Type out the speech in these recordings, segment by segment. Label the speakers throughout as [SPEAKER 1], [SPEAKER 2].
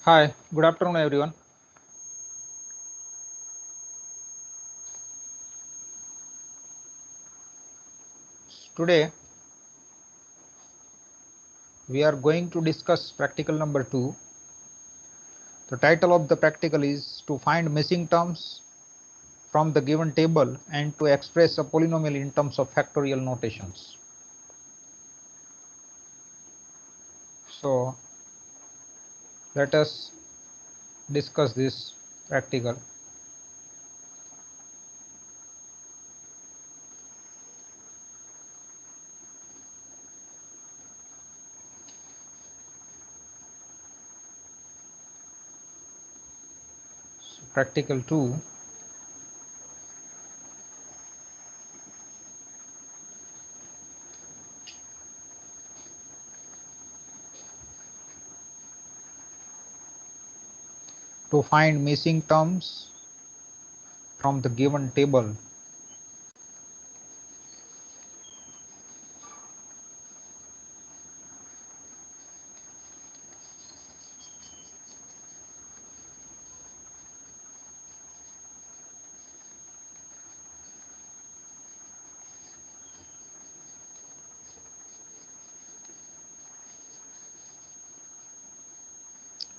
[SPEAKER 1] Hi, good afternoon, everyone. Today, we are going to discuss practical number 2. The title of the practical is to find missing terms from the given table and to express a polynomial in terms of factorial notations. So, let us discuss this practical. So, practical 2. To find missing terms from the given table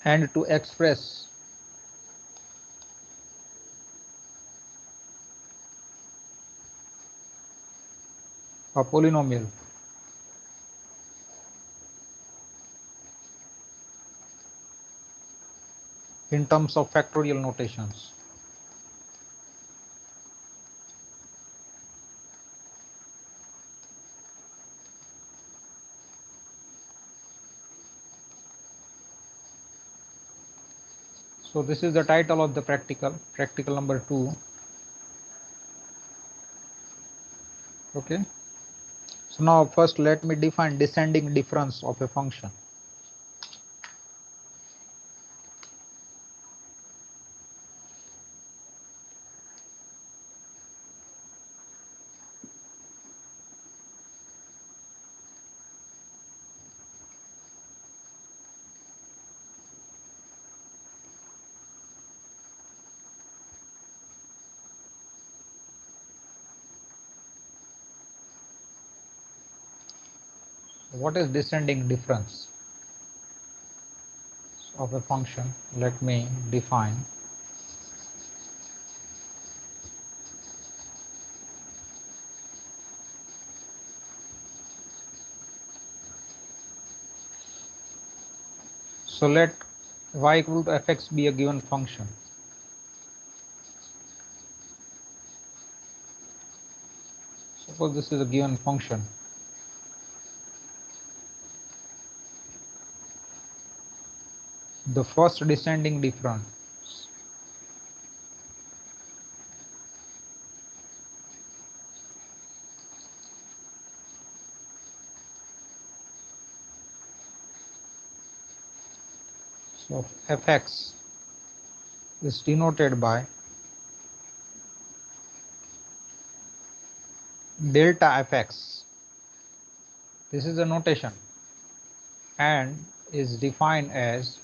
[SPEAKER 1] and to express a polynomial in terms of factorial notations. So this is the title of the practical number 2. Okay. So now first let me define descending difference of a function. What is descending difference of a function? Let me define. So let y equal to fx be a given function. Suppose this is a given function. The first descending difference of fx is denoted by delta fx. This is a notation and is defined as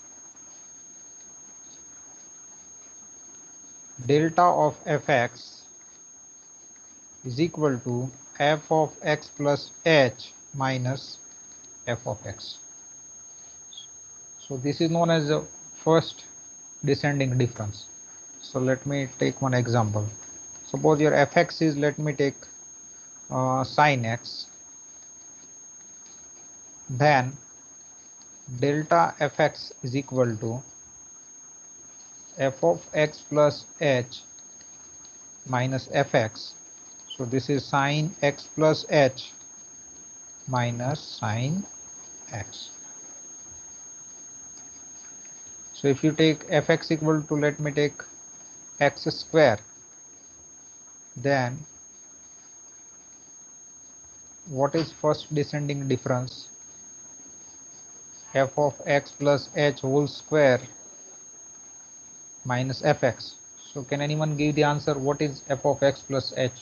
[SPEAKER 1] delta of fx is equal to f of x plus h minus f of x. So this is known as the first descending difference. So let me take one example. Suppose your fx is, let me take sine x, then delta fx is equal to f of x plus h minus fx. So this is sine x plus h minus sine x. So if you take fx equal to, let me take x square, then what is first descending difference? F of x plus h whole square minus fx. So can anyone give the answer? What is f of x plus h?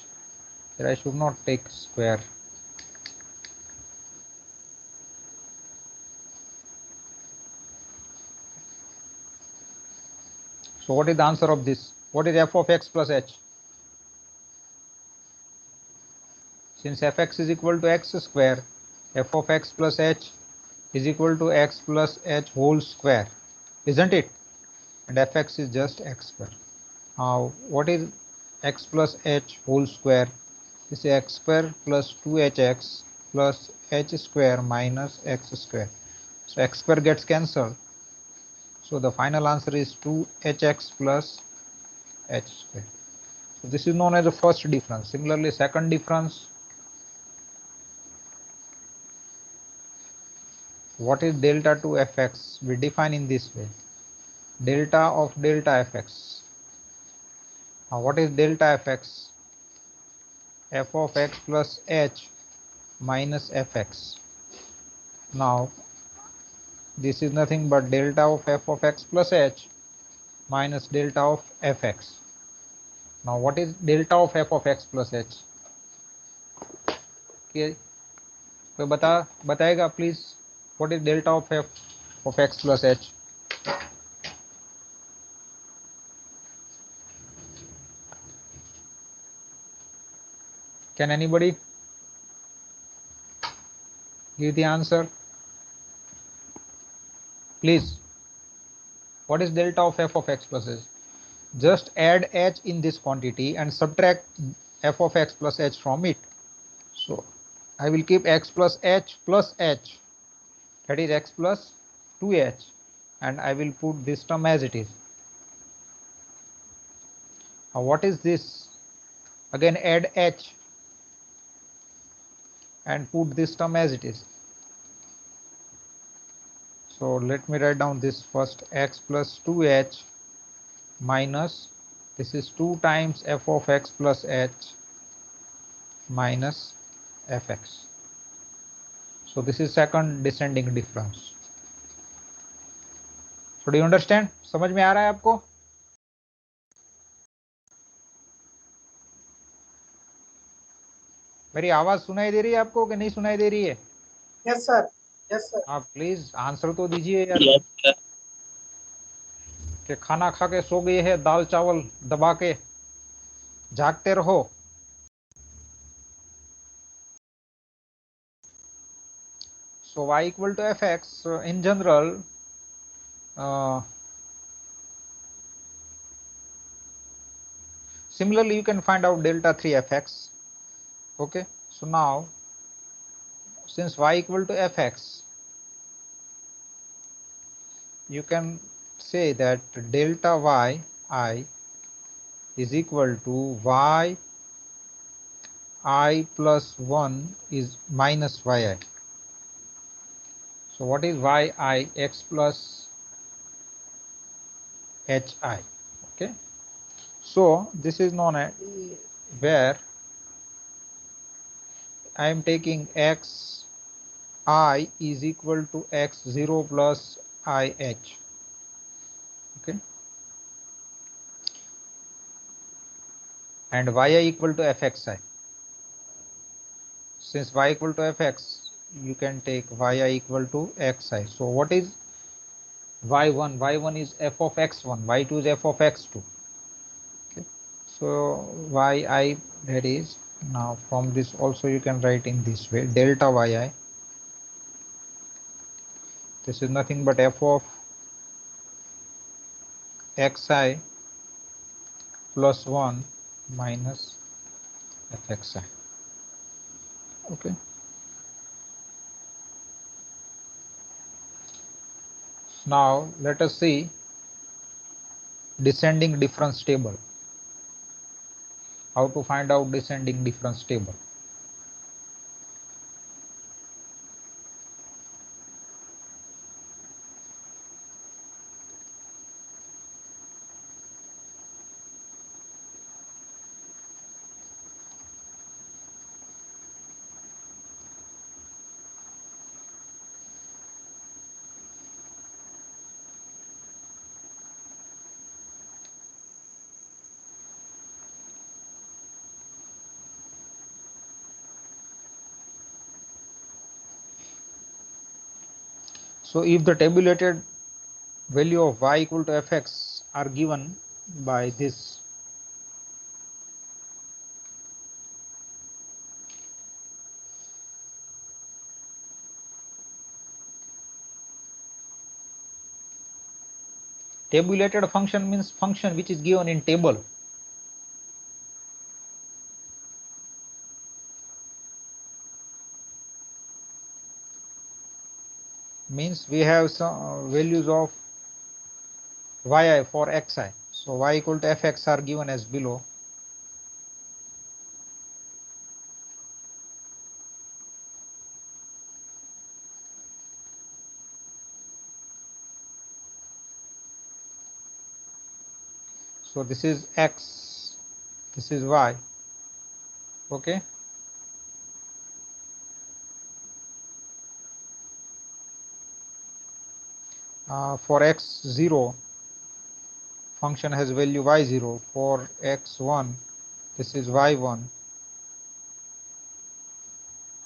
[SPEAKER 1] Here I should not take square. So what is the answer of this? What is f of x plus h? Since fx is equal to x square, f of x plus h is equal to x plus h whole square, isn't it? And fx is just x square. Now what is x plus h whole square? This is x square plus 2hx plus h square minus x square. So x square gets cancelled. So the final answer is 2hx plus h square. So this is known as the first difference. Similarly, second difference, what is delta to fx? We define in this way. Delta of delta fx. Now what is delta fx? F of x plus h minus fx. Now this is nothing but delta of f of x plus h minus delta of fx. Now what is delta of f of x plus h? कोई बताएगा please, what is delta of f of x plus h? Can anybody give the answer? Please. What is delta of f of x plus h? Just add h in this quantity and subtract f of x plus h from it. So I will keep x plus h, that is x plus 2h, and I will put this term as it is. Now what is this? Again add h and put this term as it is. So let me write down this first, x plus 2h minus, this is 2 times f of x plus h minus fx. So this is second descending difference. So do you understand? समझ में आ रहा है आपको? मेरी आवाज सुनाई दे रही है आपको कि नहीं सुनाई दे रही है?
[SPEAKER 2] Yes sir, yes sir.
[SPEAKER 1] आप प्लीज आंसर तो दीजिए यार। कि खाना खा के सो गए हैं, दाल चावल दबा के जागते रहो। So y equal to fx, in general, similarly you can find out delta 3 fx. Okay, so now since y equal to fx, you can say that delta y I is equal to y I plus 1 is minus yi. So what is yi? X plus hi. Okay, so this is known as where I am taking x I is equal to x0 plus ih. Okay, and yi equal to fxi. Since y equal to fx, you can take yi equal to xi. So what is y1? Y1 is f of x1, y2 is f of x2. Okay, so yi, that is, now from this also you can write in this way, delta yi, this is nothing but f of xi plus 1 minus fxi. Okay, now let us see descending difference table. How to find out descending difference table? So if the tabulated value of y equal to fx are given by this. Tabulated function means function which is given in table. Means we have some values of yi for xi. So y equal to fx are given as below. So this is x, this is y. Okay. For x0, function has value y0. For x1, this is y1.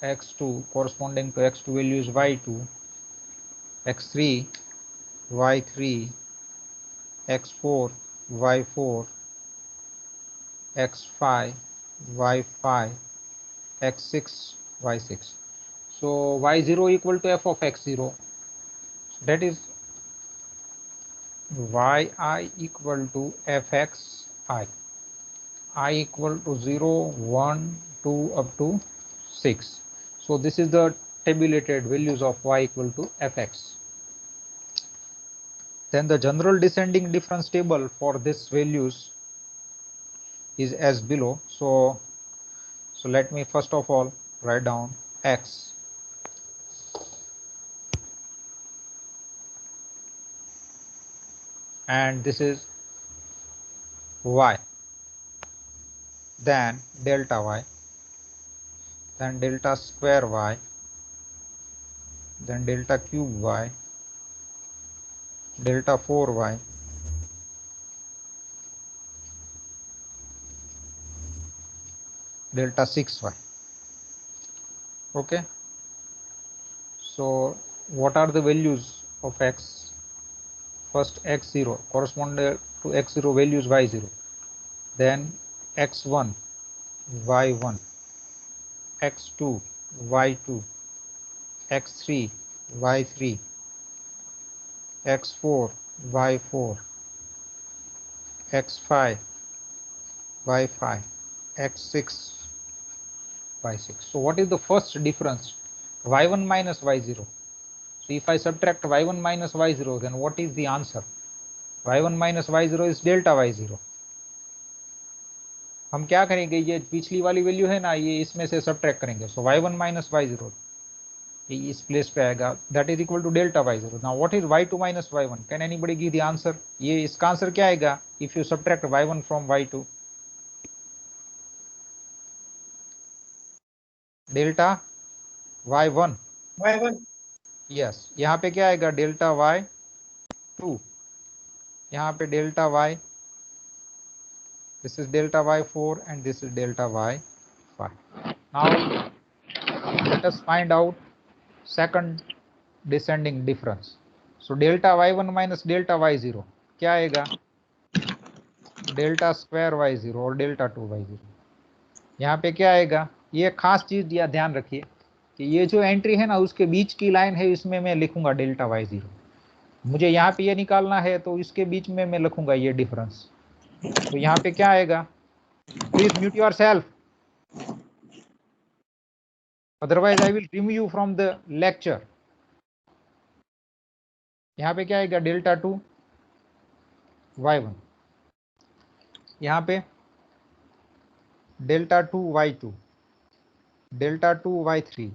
[SPEAKER 1] x2 corresponding to x2 value is y2. x3, y3. x4, y4. x5, y5. x6, y6. So y0 equal to f of x0. That is yi equal to fx I equal to 0, 1, 2 up to 6. So this is the tabulated values of y equal to fx. Then the general descending difference table for this values is as below. So let me first of all write down x, and this is y, then delta y, then delta square y, then delta cube y, delta 4y, delta 6y. Okay. So what are the values of x? First x0 corresponding to x0 values y0, then x1 y1, x2 y2, x3 y3, x4 y4, x5 y5, x6 y6. So what is the first difference? y1 minus y0. So if I subtract y1 minus y0, then what is the answer? y1 minus y0 is delta y0. हम क्या करेंगे, ये पिछली वाली value है ना, ये इसमें से सब्ट्रैक्ट करेंगे. सो y1 माइनस y0 इस प्लेस पे आएगा, that is equal to delta y0. Now what is y2 minus y1? Can anybody give the answer? ये इसका आंसर क्या आएगा if you subtract y1 from y2? Delta y1. Yes, यहाँ पे क्या आएगा डेल्टा y2, यहाँ पे delta y, this is delta y4 and this is delta y5. Now let us find out second descending difference. So delta y1 minus delta y0 क्या आएगा? Delta square y0 और delta 2y0. यहाँ पे क्या आएगा? ये खास चीज दिया, ध्यान रखिए कि ये जो एंट्री है ना उसके बीच की लाइन है, इसमें मैं लिखूंगा डेल्टा y0. मुझे यहाँ पे ये निकालना है तो इसके बीच में मैं लिखूंगा ये डिफरेंस. तो यहाँ पे क्या आएगा? Please mute your self, otherwise I will remove you from the lecture. यहाँ पे क्या आएगा? Delta 2 y1. यहाँ पे delta 2 y2, delta 2 y3,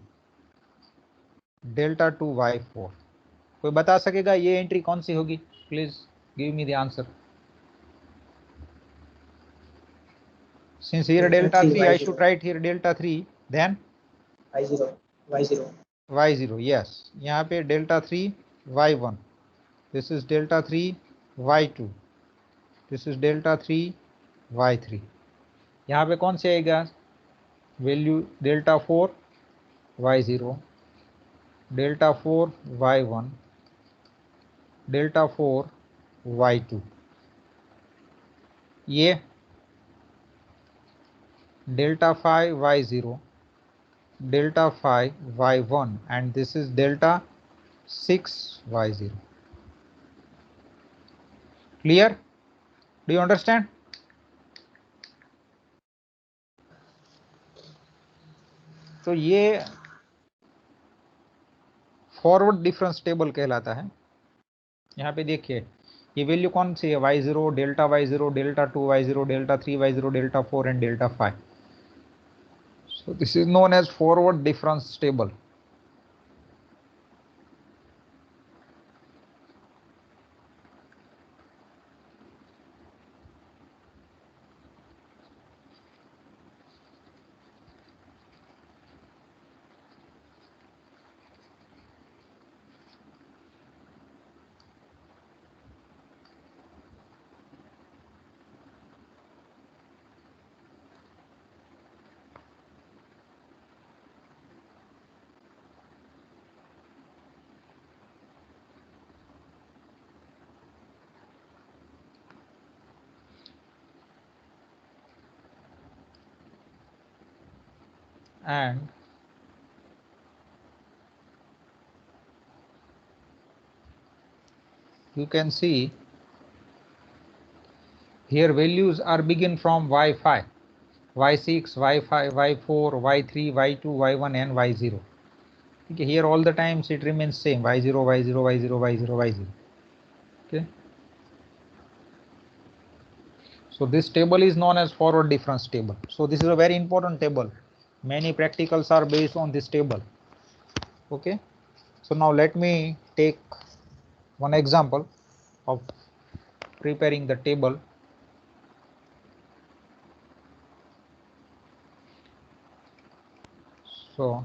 [SPEAKER 1] delta 2 y4. कोई बता सकेगा ये एंट्री कौन सी होगी? Please give me the answer. Since here delta 3, I should write here delta 3, then y0. Yes, यहाँ पे delta 3 y1, this is delta 3 y2, this is delta 3 y3. यहाँ पे कौन से आएगा value? Delta 4 y0, delta 4 y1, delta 4 y2. ये delta phi y0, delta phi y1, and this is delta 6 y0. Clear? Do you understand? तो ये forward difference table कहलाता है। यहाँ पे देखिए ये वैल्यू कौन सी है, y0, delta y0, delta 2y0, delta 3y0, delta 4 and delta 5. So this is known as forward difference table. And you can see here values are begin from y5, y6, y5, y4, y3, y2, y1 and y0. Okay, here all the times it remains same, y0, y0, y0, y0, y0. Okay, so this table is known as forward difference table. So this is a very important table. Many practicals are based on this table. Okay, so now let me take one example of preparing the table. So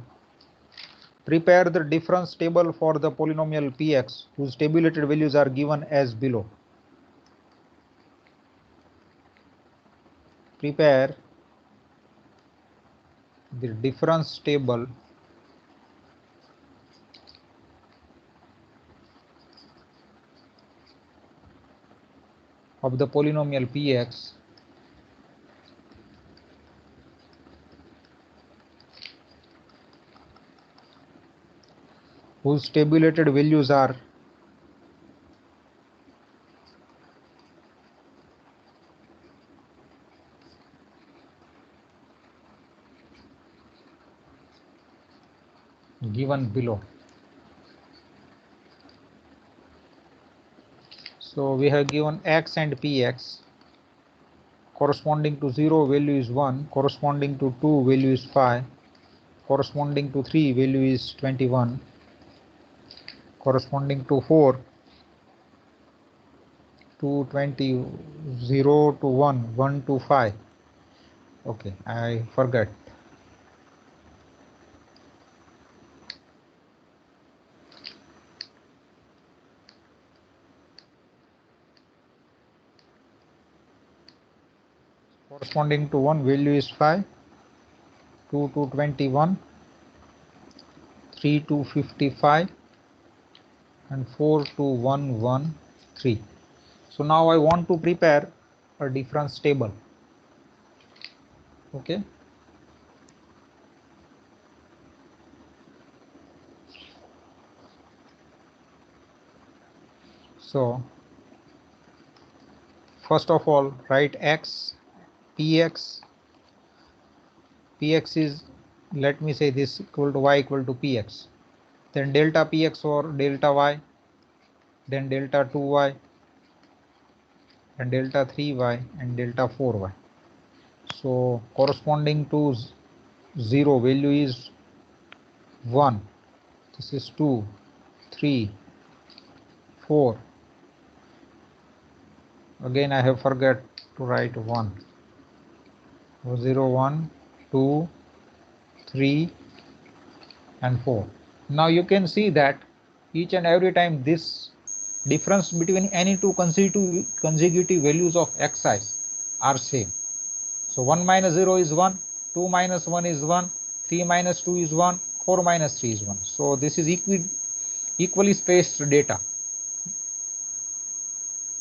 [SPEAKER 1] prepare the difference table for the polynomial px whose tabulated values are given as below. Prepare the difference table of the polynomial px whose tabulated values are given below. So we have given x and px corresponding to 0 value is 1, corresponding to 2 value is 5, corresponding to 3 value is 21, corresponding to 4 to 20, 0 to 1, 1 to 5. Okay, I forgot. Corresponding to 1 value is 5, 2 to 21, 3 to 55 and 4 to 113. So now I want to prepare a difference table. Okay, so first of all write x, px is, let me say this equal to y equal to px, then delta px or delta y, then delta 2y and delta 3y and delta 4y. So corresponding to 0 value is 1, this is 2, 3, 4, again I have forgot to write 1, 0, 1, 2, 3 and 4. Now you can see that each and every time this difference between any two consecutive values of xi are same. So 1 minus 0 is 1, 2 minus 1 is 1, 3 minus 2 is 1, 4 minus 3 is 1. So this is equally spaced data.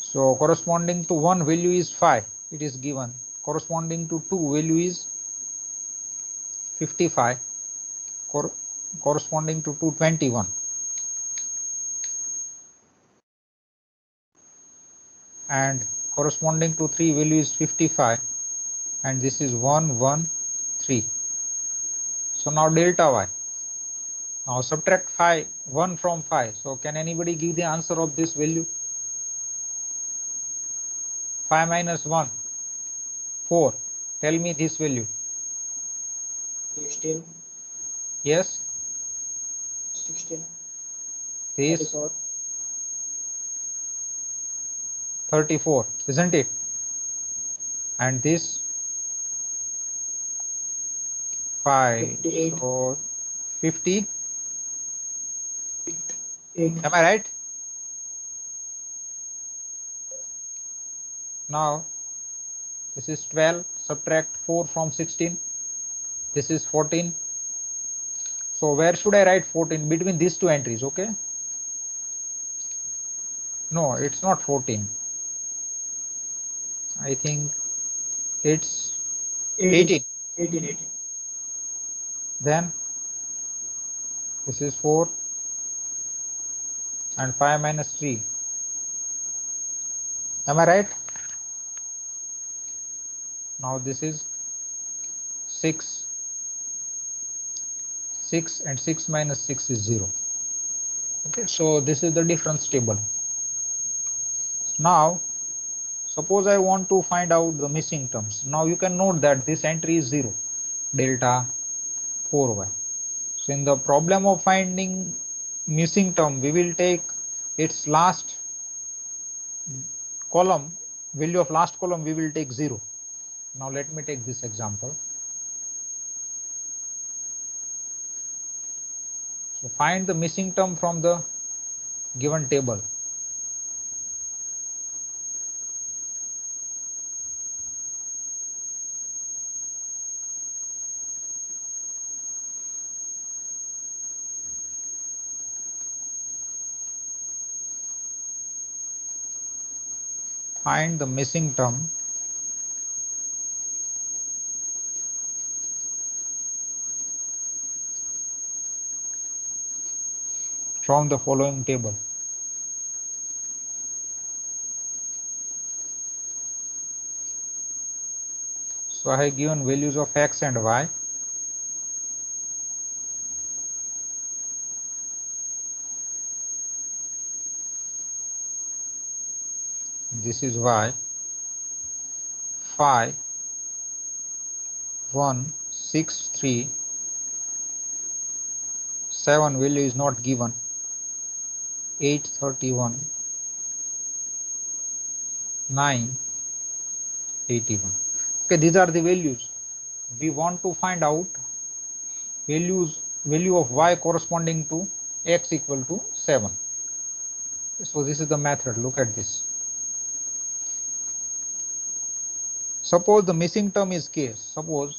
[SPEAKER 1] So corresponding to 1 value is 5. it is given corresponding to 2 value is 55, corresponding to 221, and corresponding to 3 value is 55, and this is 113. So now delta y. Now subtract 1 from 5. So can anybody give the answer of this value? 5 minus 1, 4. Tell me this value.
[SPEAKER 2] 16.
[SPEAKER 1] Yes.
[SPEAKER 2] 16.
[SPEAKER 1] This 34, isn't it? And this 5.
[SPEAKER 2] 58.
[SPEAKER 1] So 50.
[SPEAKER 2] 8.
[SPEAKER 1] Am I right? Now this is 12. Subtract 4 from 16. This is 14. So where should I write 14? Between these two entries, okay? No, it's not 14. I think it's 18.
[SPEAKER 2] 18.
[SPEAKER 1] Then this is 4 and 5 minus 3. Am I right? Now this is 6. 6 and 6 minus 6 is 0. Okay, so this is the difference table. Now suppose I want to find out the missing terms. Now you can note that this entry is 0, delta 4y. So in the problem of finding missing term, we will take its last column, value of last column, we will take 0. Now let me take this example. So find the missing term from the given table. Find the missing term from the following table. So I have given values of x and y. This is y. 5, 1, 6, 3, 7 value is not given. 8, 31, 9, 81. Okay, these are the values. We want to find out value of y corresponding to x equal to 7. So this is the method. Look at this. Suppose the missing term is k. Suppose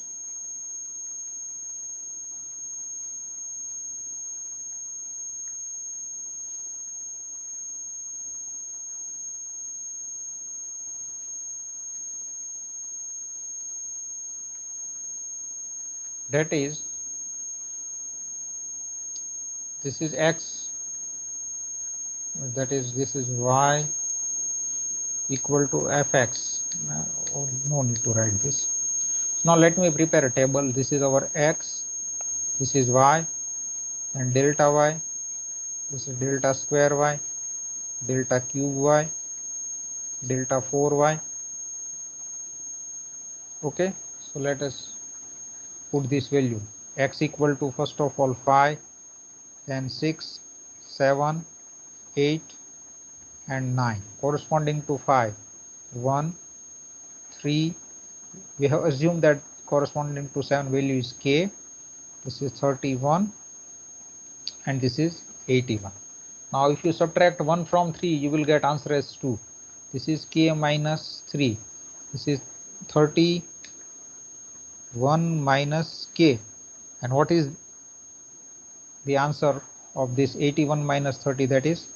[SPEAKER 1] that is, this is x, that is, this is y equal to fx. No need to write this. Now let me prepare a table. This is our x, this is y, and delta y, this is delta square y, delta cube y, delta 4y. Okay, so let us put this value. X equal to, first of all, 5, then 6, 7, 8, and 9. Corresponding to 5, 1, 3. We have assumed that corresponding to 7 value is k. This is 31, and this is 81. Now if you subtract 1 from 3, you will get answer as 2. This is k minus 3. This is 31 minus k. And what is the answer of this 81 minus 30? That is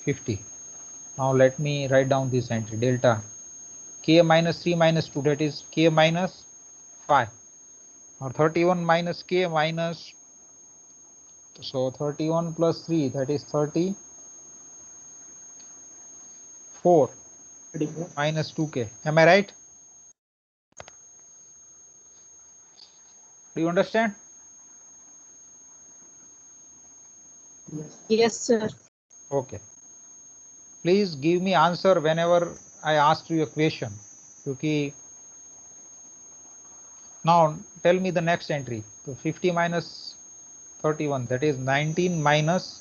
[SPEAKER 1] 50. Now let me write down this entry. Delta k minus 3 minus 2, that is k minus 5. Now 31 minus k minus, so 31 plus 3, that is 34 minus 2k. Am I right? Do you understand?
[SPEAKER 2] Yes, sir.
[SPEAKER 1] Okay. Please give me answer whenever I ask you a question. Okay. Now tell me the next entry. So 50 minus 31, that is 19 minus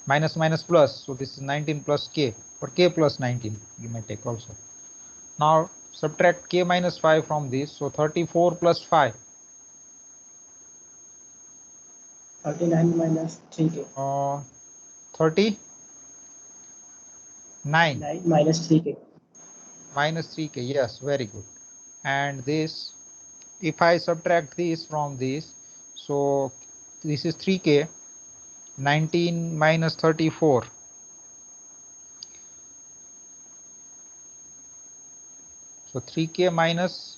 [SPEAKER 1] minus plus. So this is 19 plus k, or k plus 19 you may take also. Now subtract k minus 5 from this. So 34 plus 5.
[SPEAKER 2] 39 minus 3k.
[SPEAKER 1] 39
[SPEAKER 2] 9 minus 3k.
[SPEAKER 1] minus 3k. Yes, very good. And this, if I subtract this from this, so this is 3k. 19 minus 34. So 3k minus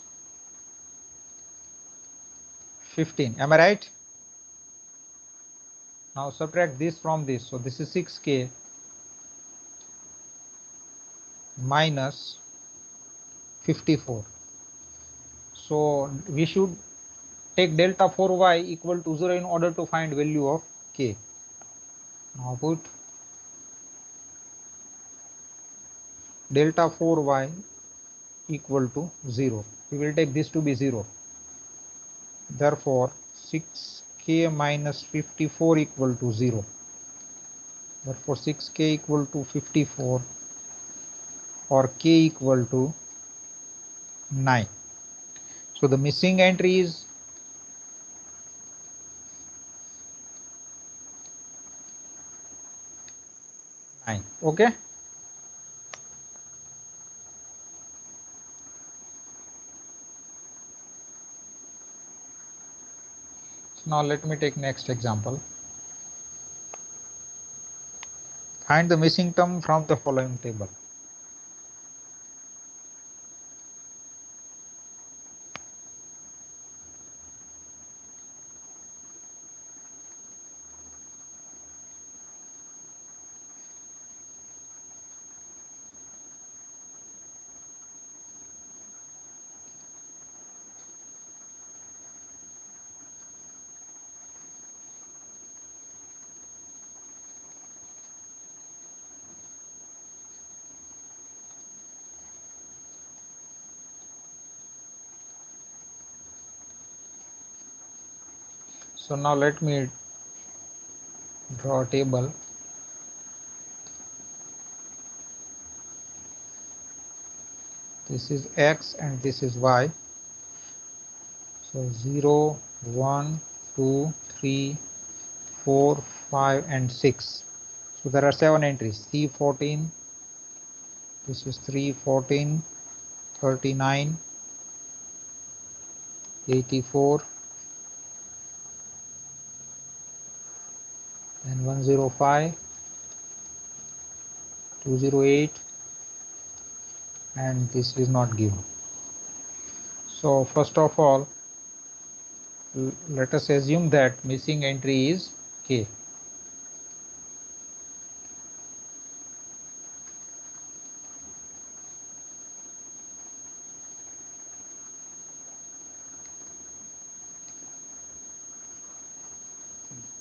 [SPEAKER 1] 15. Am I right? Now subtract this from this. So this is 6k minus 54. So we should take delta 4y equal to 0 in order to find value of k. Now put delta 4y equal to 0. We will take this to be 0. Therefore 6k minus 54 equal to 0. Therefore 6k equal to 54, or k equal to 9. So the missing entry is 9. Okay. So now let me take next example. Find the missing term from the following table. So now let me draw a table. This is x and this is y. So 0, 1, 2, 3, 4, 5 and 6. So there are 7 entries. C14, this is 3, 14, 39, 84 and 105, 208, and this is not given. So first of all, let us assume that missing entry is k.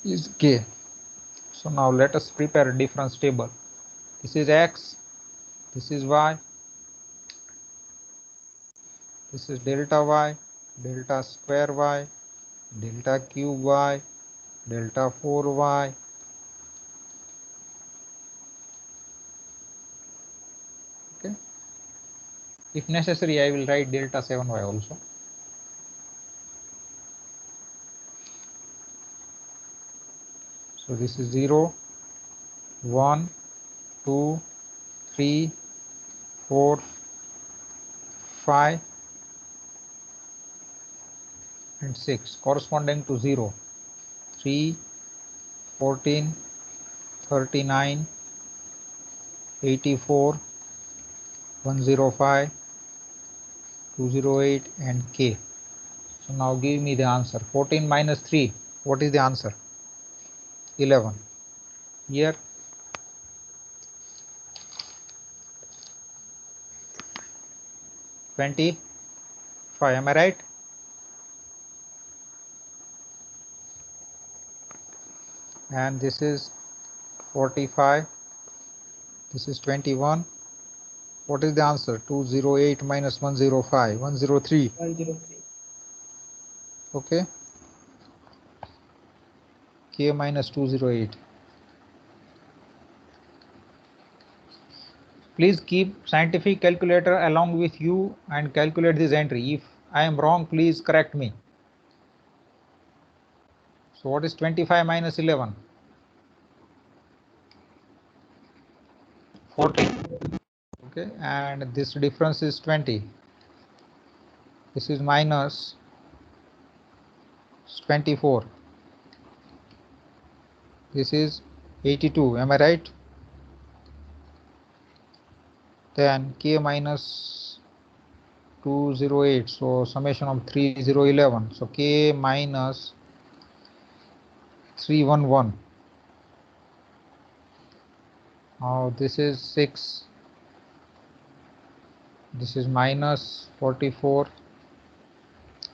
[SPEAKER 1] Is k. So now let us prepare a difference table. This is x, this is y, this is delta y, delta square y, delta cube y, delta 4y. Okay. If necessary, I will write delta 7y also. So this is 0, 1, 2, 3, 4, 5 and 6 corresponding to 0, 3, 14, 39, 84, 105 208 and K. So now give me the answer. 14 minus 3. What is the answer? 11. Here 25. Am I right? And this is 45. This is 21. What is the answer? 208 minus 105. 103.
[SPEAKER 2] 103.
[SPEAKER 1] Okay. K minus 208. Please keep scientific calculator along with you and calculate this entry. If I am wrong, please correct me. So what is 25 minus 11? 14. Okay, and this difference is 20. This is minus 24. This is 82. Am I right? Then K minus 208. So summation of 3011. So K minus 311. Now this is 6. This is minus 44.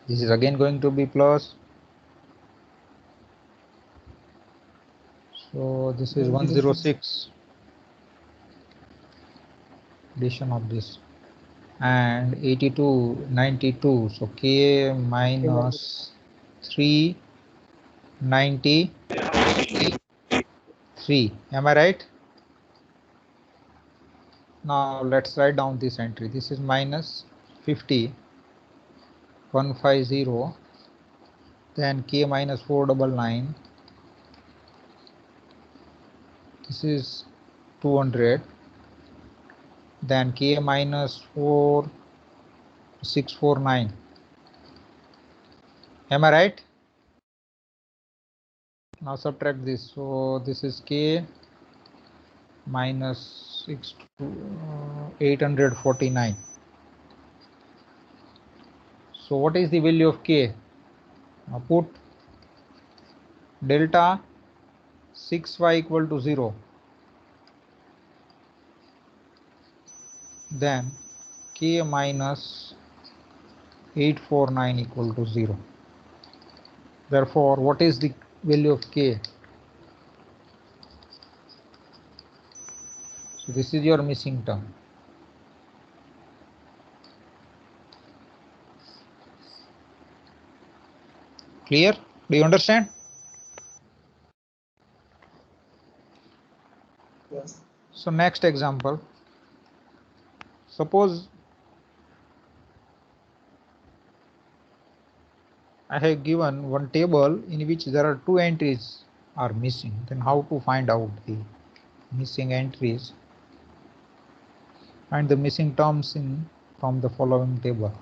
[SPEAKER 1] This is again going to be plus. So this is 106. Addition of this. And 82, 92. So K minus 393. Am I right? Now let's write down this entry. This is minus 50, 150. Then K minus 499. This is 200. Then K minus 4649. Am I right? Now subtract this. So this is K minus 849. So what is the value of K? Now put delta 6y equal to 0. Then K minus 849 equal to 0. Therefore, what is the value of K? So this is your missing term. Clear? Do you understand?
[SPEAKER 2] Yes.
[SPEAKER 1] So next example. Suppose I have given one table in which there are two entries are missing. Then how to find out the missing entries and the missing terms in from the following table.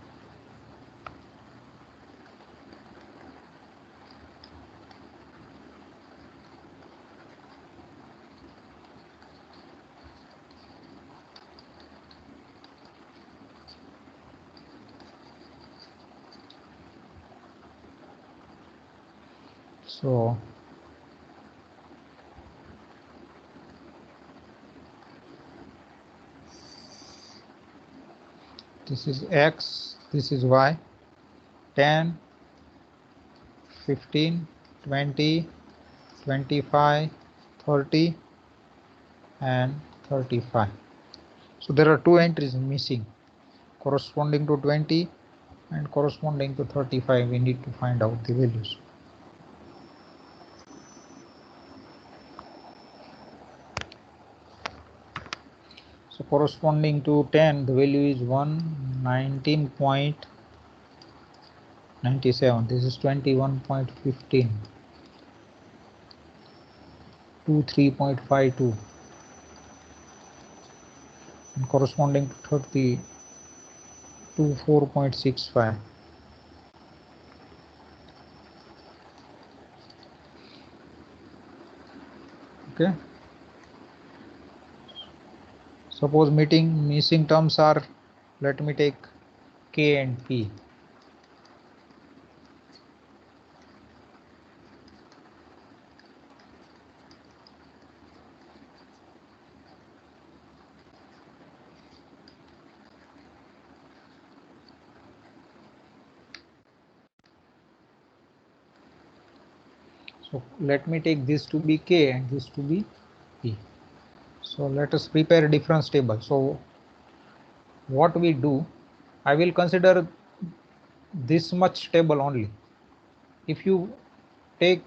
[SPEAKER 1] So this is X, this is Y, 10, 15, 20, 25, 30 and 35. So there are two entries missing corresponding to 20 and corresponding to 35. We need to find out the values. So corresponding to 10, the value is 119.97. This is 21.15. 23.52. And corresponding to 30, 24.65. Okay. Suppose missing terms are, let me take K and P. So let me take this to be K and this to be P. So let us prepare a difference table. So what we do, I will consider this much table only. If you take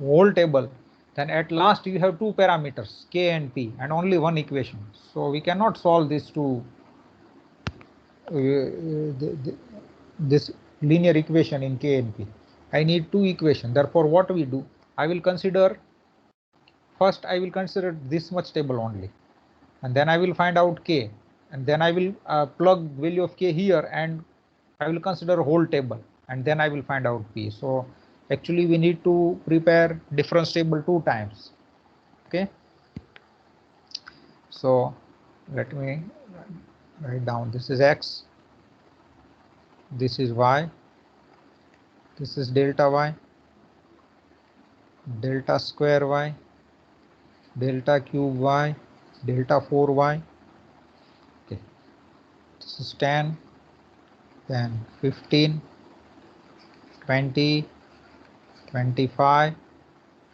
[SPEAKER 1] whole table, then at last you have two parameters, K and P, and only one equation. So we cannot solve this to this linear equation in K and P. I need two equations. Therefore, what we do, I will consider first, I will consider this much table only, and then I will find out K, and then I will plug value of K here, and I will consider whole table, and then I will find out P. So actually we need to prepare difference table two times. Okay, so let me write down, this is X, this is Y, this is delta Y, delta square Y, delta cube Y, delta 4Y. Okay, this is 10, then 15, 20, 25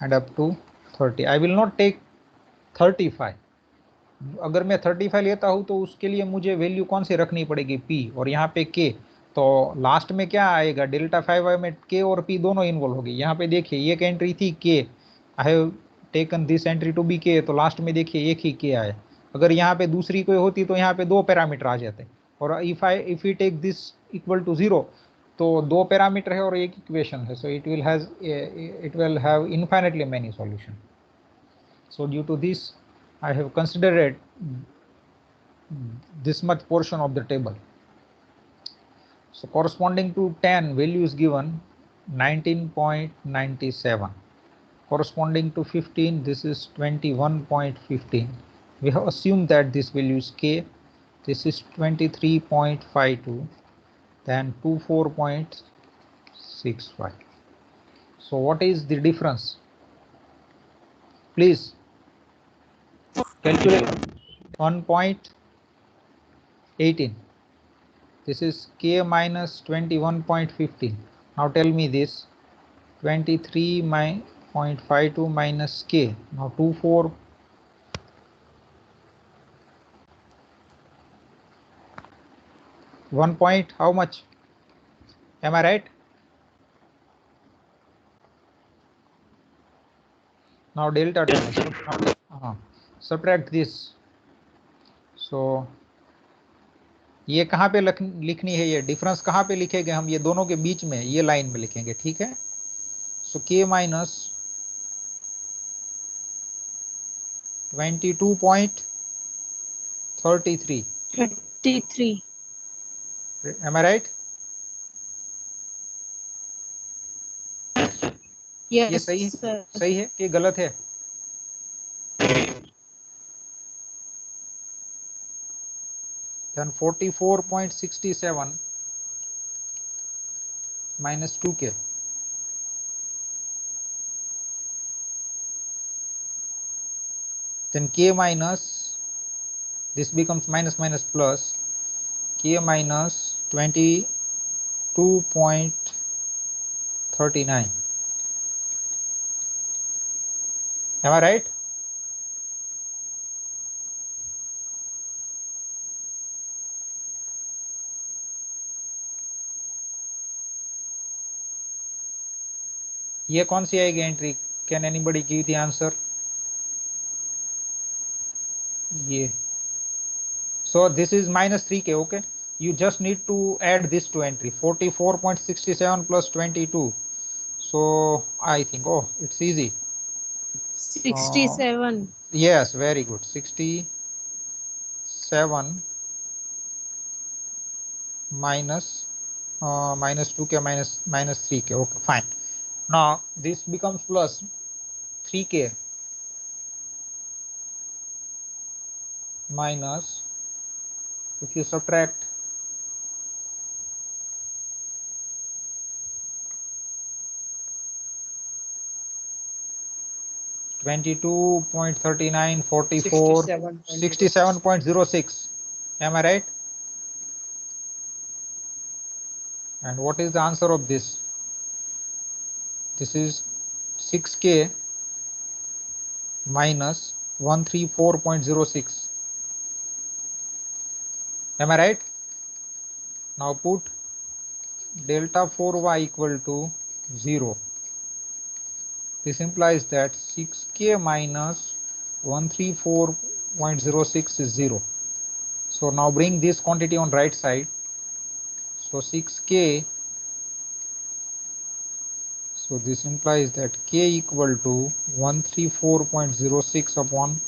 [SPEAKER 1] and up to 30. I will not take 35. अगर मैं 35 लेता हूं तो उसके लिए मुझे value कौन सी रखनी पड़ेगी, P, और यहाँ पे K. तो लास्ट में क्या आएगा, डेल्टा 5y में K और P दोनों इन्वॉल्व होगी. यहाँ पे देखिए एक एंट्री थी K, I have taken this entry to be K, तो लास्ट में देखिए एक ही K आया. अगर यहाँ पे दूसरी कोई होती तो यहाँ पे दो पैरामीटर आ जाते, और if you take this equal to 0, तो दो पैरामीटर है और एक इक्वेशन है. So it will have infinitely many solution. So due to this, I have considered this much portion of the table. So corresponding to 10, value is given 19.97. Corresponding to 15, this is 21.15. We have assumed that this value is K. This is 23.52, then 24.65. So what is the difference? Please calculate. 1.18. This is K minus 21.15. Now tell me this, 23.52 minus K. Now 24. 1 point, how much? Am I right? Now delta term. Subtract this. So ये कहाँ पे लिखनी है, ये difference कहाँ पे लिखेंगे हम, ये दोनों के बीच में, ये लाइन में लिखेंगे. ठीक है. सो K minus 22.33. Am I right?
[SPEAKER 3] Yes,
[SPEAKER 1] ये सही है,
[SPEAKER 3] sir.
[SPEAKER 1] सही है कि गलत है? Then 44.67 minus 2K. Then K minus, this becomes minus minus plus, K minus 22.39. Am I right? ये कौन सी आएगी entry? Can anybody give the answer? ये. So this is minus 3K. Okay, you just need to add this to entry, 44.67 plus 22. So I think, oh, it's easy.
[SPEAKER 3] 67.
[SPEAKER 1] Yes, very good. 67 minus minus 2K minus 3K. Okay, fine. Now this becomes plus 3K minus, if you subtract 22.39, 44, 67.06. Am I right? And what is the answer of this? This is 6K minus 134.06. Am I right? Now put delta 4y equal to 0. This implies that 6K minus 134.06 is 0. So now bring this quantity on right side. So 6K, so this implies that K equal to 134.06 upon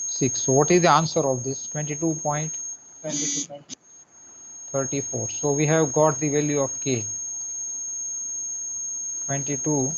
[SPEAKER 1] 6. So what is the answer of this? 22.34. So we have got the value of K. 22.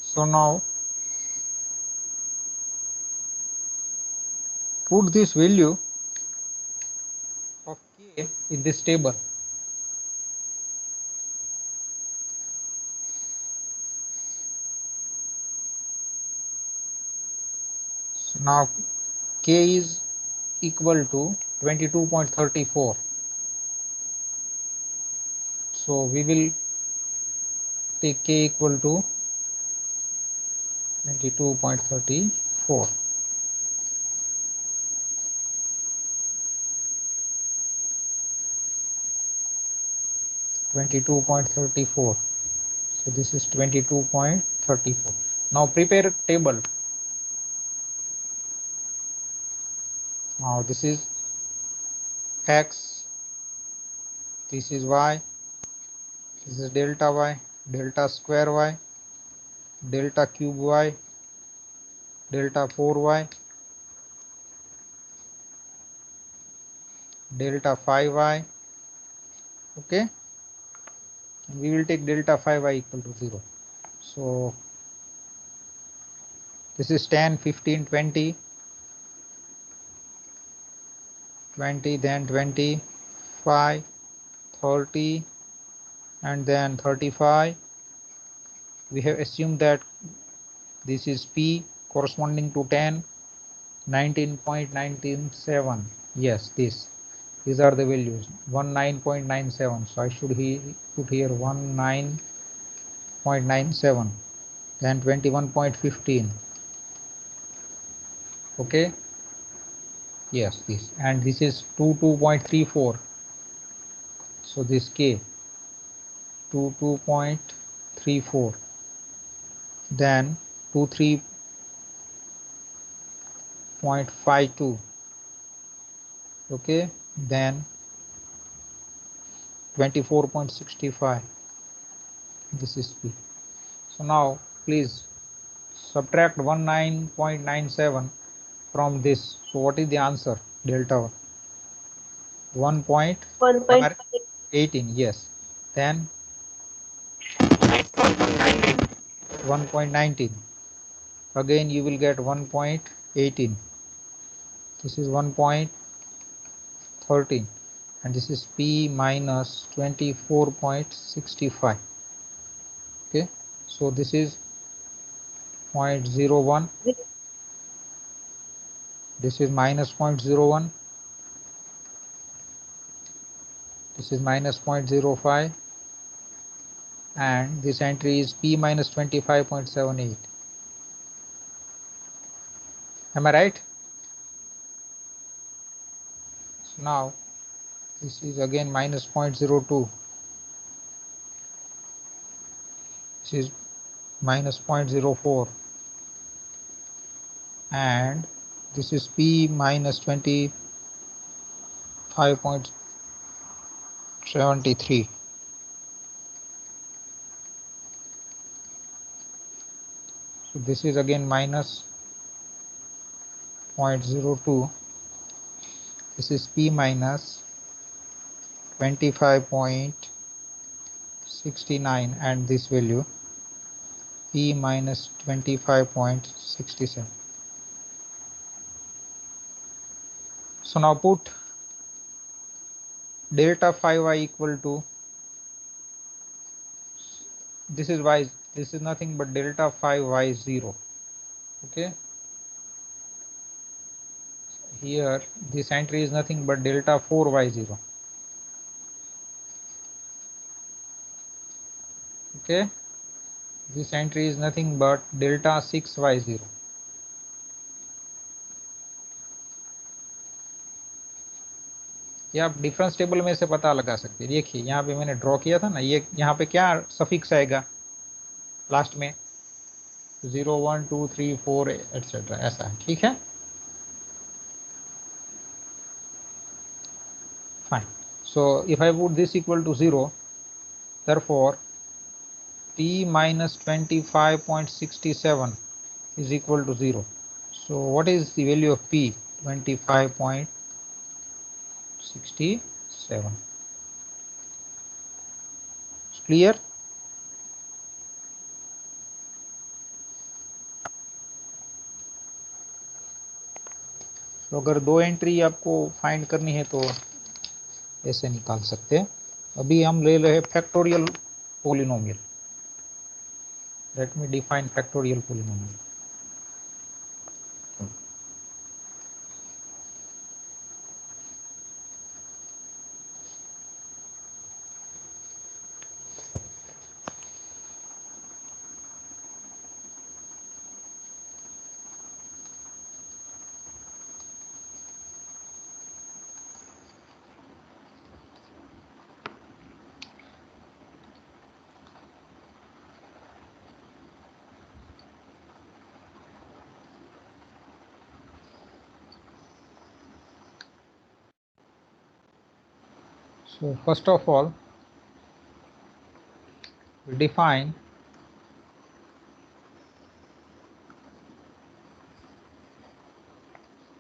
[SPEAKER 1] So now put this value of K in this table. So now K is equal to 22.34. So we will take K equal to 22.34. 22.34. So this is 22.34. Now prepare table. Now this is X, this is Y, this is delta Y, delta square Y, delta cube Y, delta 4Y, delta 5Y. Okay, we will take delta 5Y equal to 0. So this is 10, 15, 20, 20, then 25, 30, and then 35. We have assumed that this is P corresponding to 10, 19.197. Yes, these are the values. 19.97. So I should put here 19.97. Then 21.15. Okay. Yes, this, and this is 22.34. So this K 22.34. Then 23.52. Okay, then 24.65. This is P. So now please subtract 19.97 from this. So what is the answer? Delta 1.18. Yes. Then 1.19. Again you will get 1.18. This is 1.13. And this is P minus 24.65. Okay. So this is 0.01. This is minus 0.01. This is minus 0.05. And this entry is P minus 25.78. Am I right? So now this is again minus 0.02. This is minus 0.04. And this is P minus 25.73. So this is again minus 0.02. This is p minus 25.69, and this value p minus 25.67. So now put delta phi y equal to, this is y, this is nothing but delta phi y 0. Okay, here this entry is nothing but delta 4 y 0. Okay, this entry is nothing but delta 6 y 0. ये आप difference table में से पता लगा सकते हैं। देखिए यहाँ पे मैंने ड्रॉ किया था ना, ये यहाँ पे क्या सफिक्स आएगा लास्ट में, 0 1 2 3 4 एटसेट्रा, ऐसा है। ठीक है, fine. So if I put this equal to 0, therefore p minus 25.67 is equal to 0. So what is the value of p? 25.67. Clear? तो अगर दो एंट्री आपको फाइंड करनी है तो ऐसे निकाल सकते हैं। अभी हम ले रहे factorial polynomial. Let me define factorial polynomial. So first of all, we define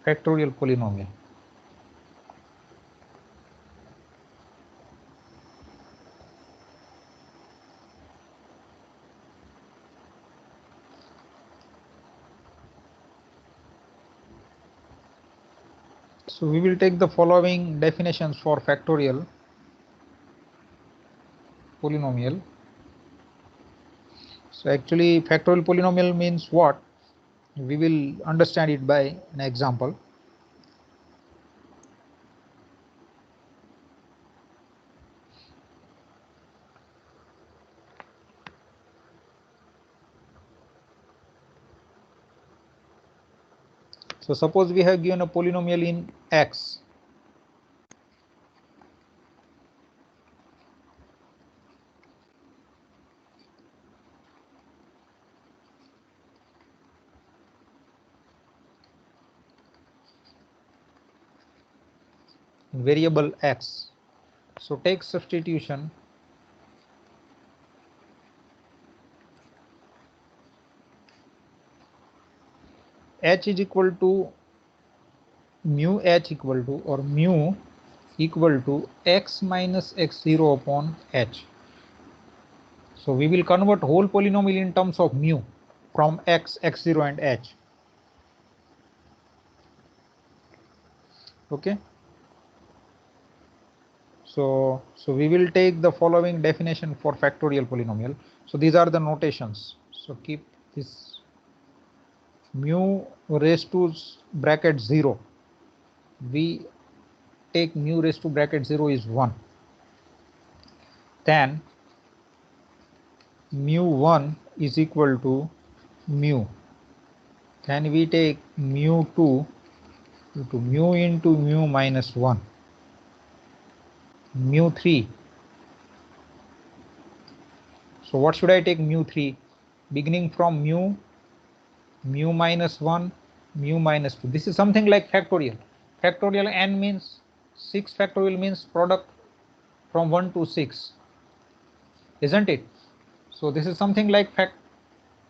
[SPEAKER 1] factorial polynomial. So we will take the following definitions for factorial polynomial. So actually factorial polynomial means what? We will understand it by an example. So suppose we have given a polynomial in x. Variable x. So take substitution. H is equal to mu h equal to, or mu equal to x minus x0 upon h. So we will convert whole polynomial in terms of mu from x, x0 and h. Okay. So we will take the following definition for factorial polynomial. So these are the notations. So keep this mu raised to bracket 0. We take mu raised to bracket 0 is 1. Then mu 1 is equal to mu. Then we take mu 2 to mu into mu minus 1. Mu 3. So what should I take mu 3? Beginning from mu minus 1, mu minus 2. This is something like factorial. Factorial n means 6, factorial means product from 1 to 6, isn't it? So this is something like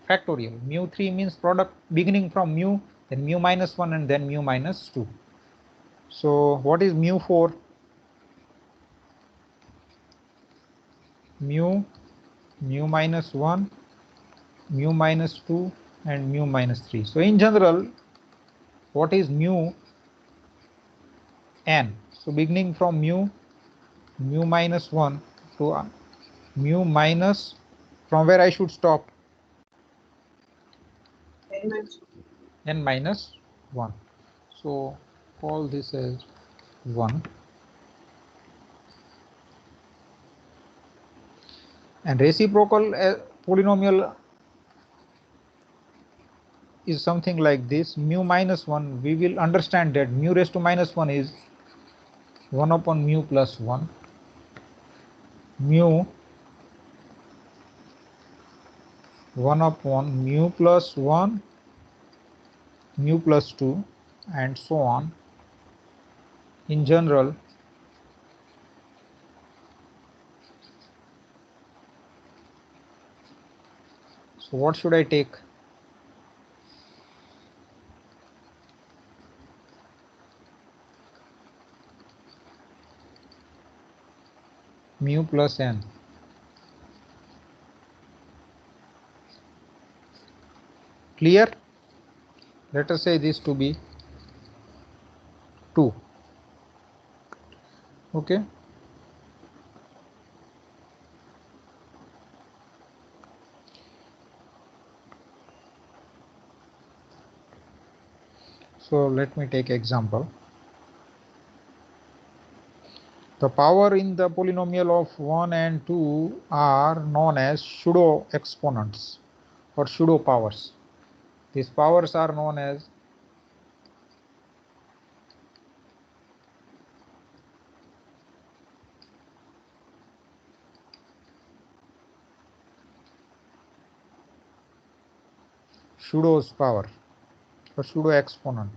[SPEAKER 1] factorial. Mu 3 means product beginning from mu then mu minus 1, and then mu minus 2. So what is mu 4? Mu minus 1, mu minus 2, and mu minus 3. So in general, what is mu n? So beginning from mu minus 1 to mu minus, from where I should stop? n minus 1. So call this as 1. And reciprocal polynomial is something like this. Mu minus 1, we will understand that mu raised to minus 1 is 1 upon mu plus 1. Mu 1 upon mu plus 1, mu plus 2, and so on. In general, so what should I take? Mu plus n. Clear? Let us say this to be 2. Okay. So let me take example. The power in the polynomial of 1 and 2 are known as pseudo exponents or pseudo powers. These powers are known as pseudo's power or pseudo exponent.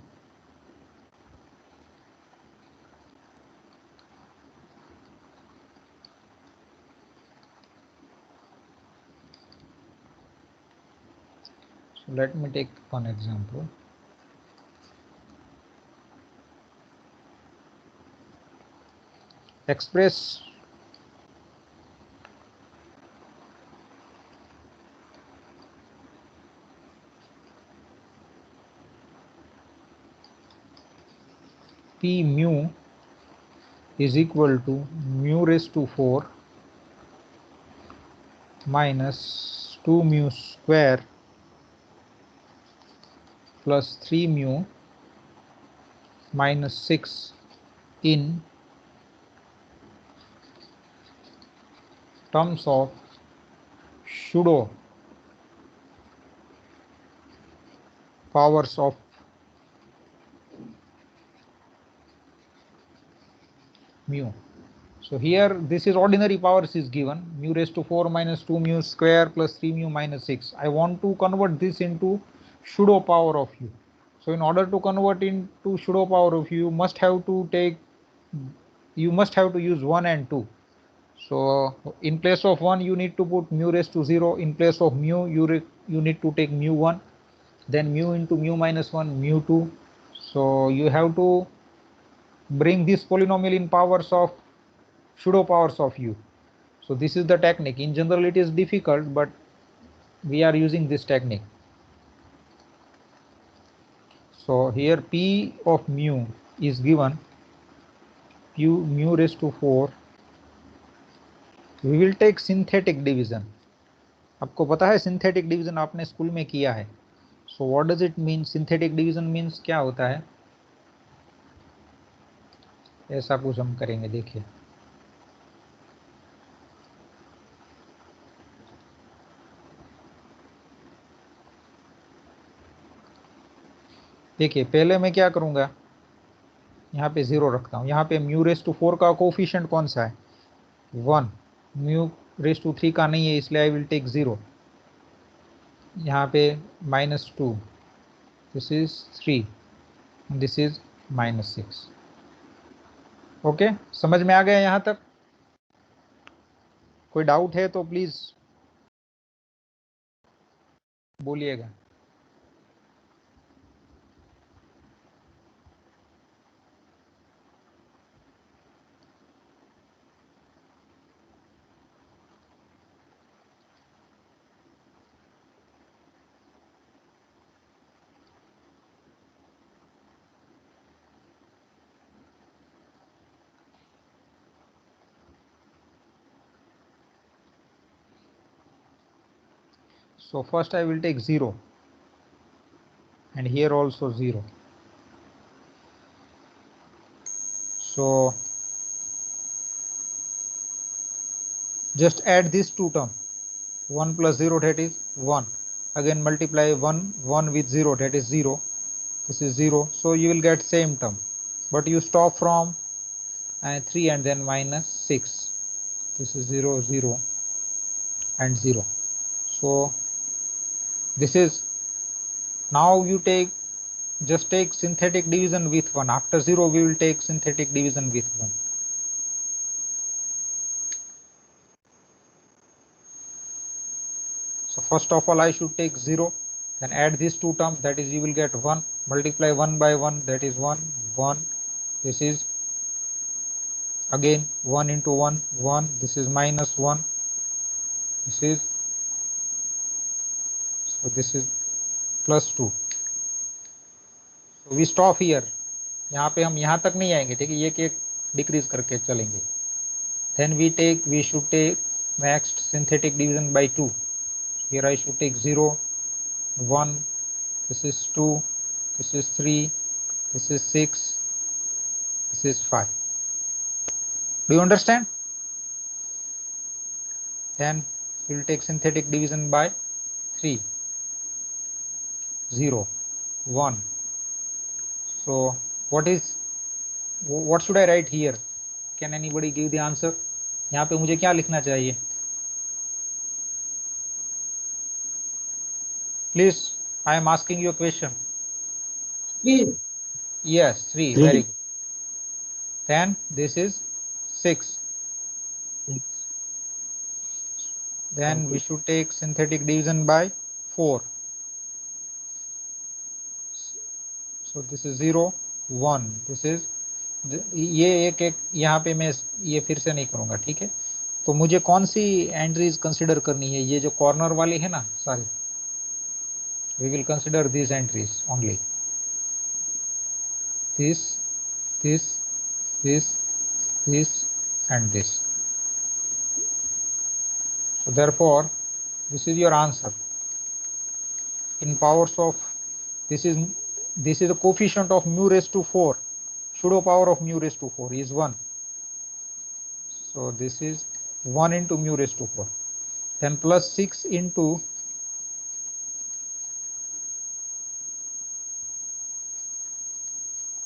[SPEAKER 1] So let me take one example. Express P mu is equal to mu raised to 4 minus 2 mu square plus 3 mu minus 6 in terms of pseudo powers of mu. So here this is ordinary powers is given, mu raised to 4 minus 2 mu square plus 3 mu minus 6. I want to convert this into pseudo power of u. So in order to convert into pseudo power of u, you must have to use 1 and 2. So in place of 1 you need to put mu raised to 0. In place of mu you need to take mu 1, then mu into mu minus 1, mu 2. So you have to bring this polynomial in powers of pseudo powers of u. So this is the technique. In general it is difficult, but we are using this technique. So here P of mu is given mu raised to 4. We will take synthetic division. आपको पता है synthetic division आपने school में किया है. So what does it mean? Synthetic division means क्या होता है? ऐसा कुछ हम करेंगे, देखिए. देखिए पहले मैं क्या करूंगा, यहाँ पे 0 रखता हूँ. यहाँ पे म्यू रेस टू 4 का कोफिशिएंट कौन सा है? 1. म्यू रेस टू 3 का नहीं है, इसलिए आई विल टेक 0. यहाँ पे -2, this is 3, this is -6. Okay, समझ में आ गया यहाँ तक? कोई डाउट है तो प्लीज बोलिएगा. So first I will take 0 and here also 0. So just add these two terms, 1 plus 0, that is 1. Again multiply 1 with 0, that is 0. This is 0. So you will get same term, but you stop from 3 and then minus 6. This is 0, 0 and 0. So this is, now you just take synthetic division with 1. After 0 we will take synthetic division with 1. So first of all I should take 0, then add these two terms, that is you will get 1, multiply 1 by 1, that is 1, 1. This is again 1 into 1, 1. This is minus 1. This is, so this is plus 2. So we stop here. यहाँ पे हम यहाँ तक नहीं आएंगे, ठीक है, ये एक डिक्रीज करके चलेंगे. Then we should take next synthetic division by 2. Here I should take 0, 1, this is 2, this is 3, this is 6, this is 5. Do you understand? Then we will take synthetic division by 3, 0, 1. So what should I write here? Can anybody give the answer? यहाँ पे मुझे क्या लिखना चाहिए? Please, I am asking you a question.
[SPEAKER 2] 3.
[SPEAKER 1] Yes, 3. Very good. Then this is 6. Then we should take synthetic division by 4. So this is 0, 1. This is, ये एक यहाँ पे मैं ये फिर से नहीं करूँगा, ठीक है. तो मुझे कौन सी एंट्रीज कंसिडर करनी है? ये जो कॉर्नर वाली है ना सारी, we will consider these entries only. This, this, this, this and this. So therefore this is your answer in powers of, this is the coefficient of mu raised to 4. Pseudo power of mu raised to 4 is 1. So this is 1 into mu raised to 4. Then plus 6 into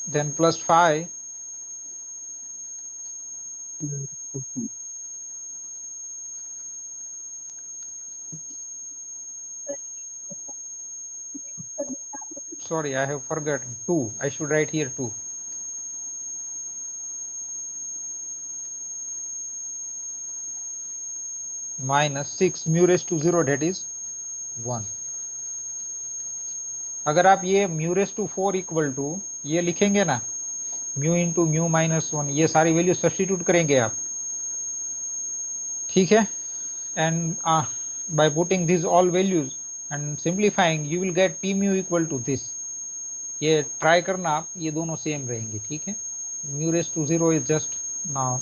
[SPEAKER 1] then plus 5 sorry, I have forgotten 2. I should write here 2. Minus 6 mu raised to 0, that is 1. अगर आप ये mu raised to 4 equal to ये लिखेंगे ना, mu into mu minus 1, ये सारी value substitute करेंगे आप, ठीक है. And by putting this all values and simplifying you will get P mu equal to this. ये ट्राई करना आप, ये दोनों सेम रहेंगे, ठीक है. Mu raise to 0 is just now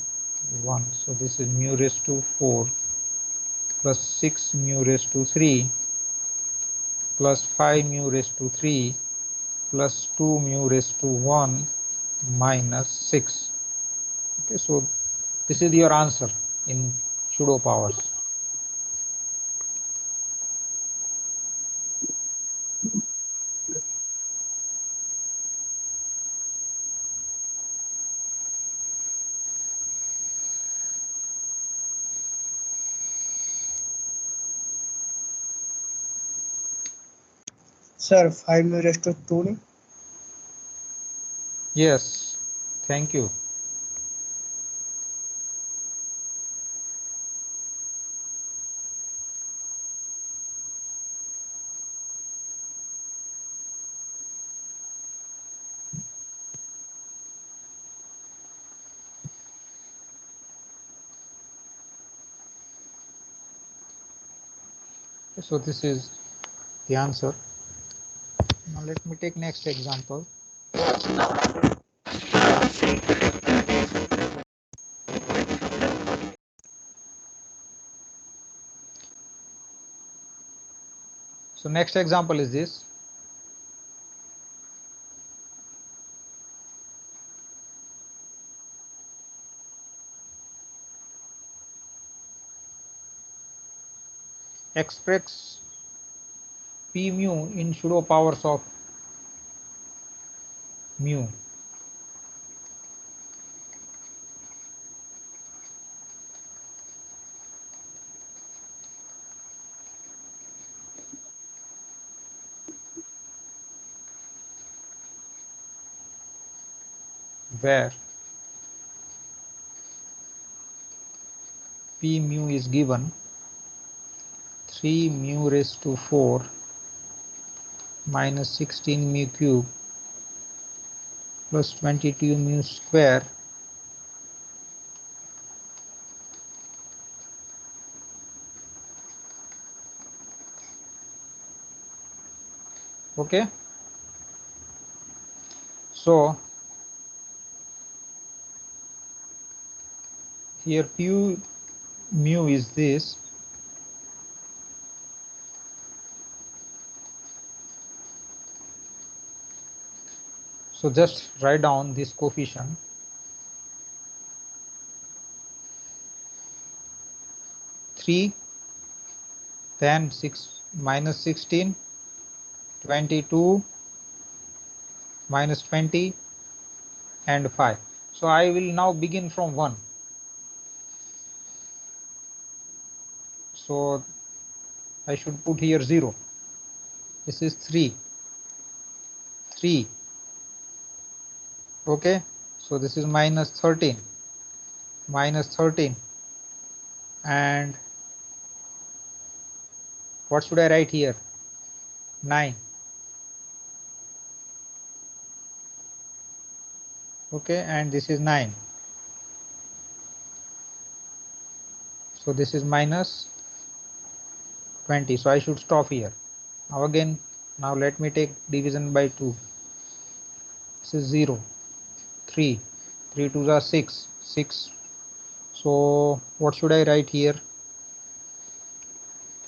[SPEAKER 1] 1. So this is mu raise to 4 plus 6 mu raised to 3 plus 5 mu raised to 3 plus 2 mu raised to 1 minus 6. Okay, so this is your answer in pseudo powers.
[SPEAKER 2] Sir, 5 mu raised to 2 नहीं?
[SPEAKER 1] Yes, thank you. So this is the answer. Now let me take next example. So next example is this. Express p mu in pseudo powers of mu. Where p mu is given 3 mu raised to 4 minus 16 mu cube plus 22 mu square okay. So here p mu is this. So just write down this coefficient. 3, then 6 minus 16, 22 minus 20 and 5. So I will now begin from 1. So I should put here 0. This is 3. Okay. So this is minus 13. And what should I write here? 9. Okay, and this is 9. So this is minus 20. So I should stop here. Now again, now let me take division by 2. This is 0, 3. 3 2s are 6. 6. So what should I write here?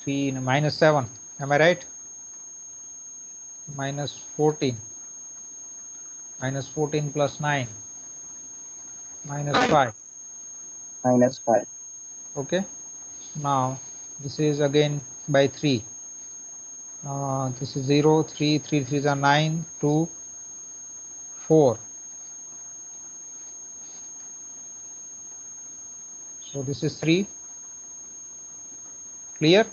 [SPEAKER 1] 3 minus 7. Am I right? Minus 14. Minus 14 plus 9. Minus 5.
[SPEAKER 2] minus 5.
[SPEAKER 1] Okay. Now this is again by 3. This is 0, 3, 3 3s are 9, 2, 4. So this is 3. Clear?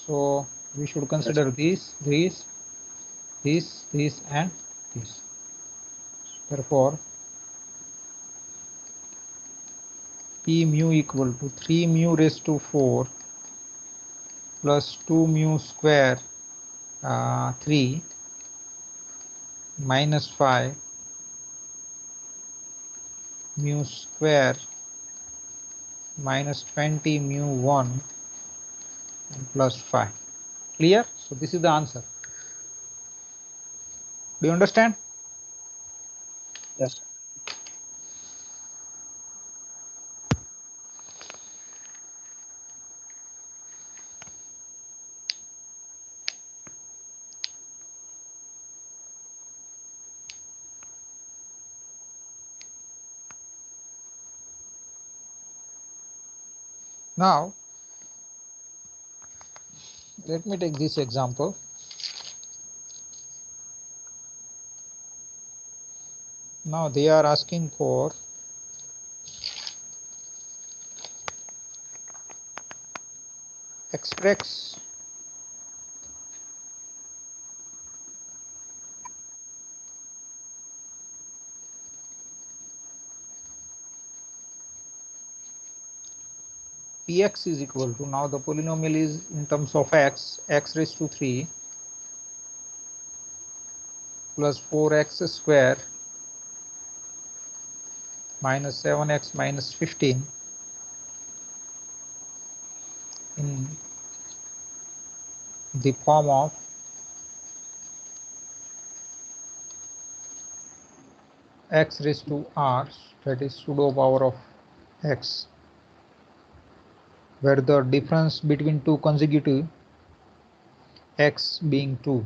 [SPEAKER 1] So we should consider these, and this. Therefore, p mu equal to 3 mu raised to 4 plus 2 mu square 3 minus 5 mu square minus 20 mu 1 and plus 5. Clear? So this is the answer. Do you understand?
[SPEAKER 2] Yes.
[SPEAKER 1] Now, let me take this example. Now they are asking for express px is equal to, now the polynomial is in terms of x raised to 3 plus 4x square minus 7x minus 15 in the form of x raised to r, that is pseudo power of x, where the difference between two consecutive x being 2.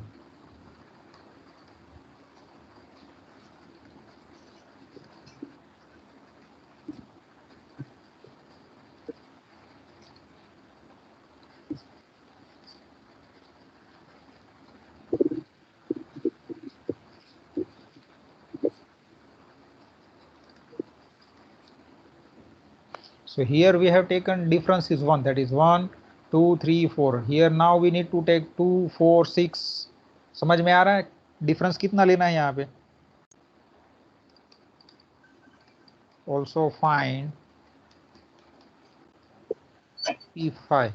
[SPEAKER 1] So here we have taken difference is 1, that is 1 2 3 4. Here now we need to take 2 4 6. समझ में आ रहा है difference कितना लेना है यहाँ पे? Also find P5.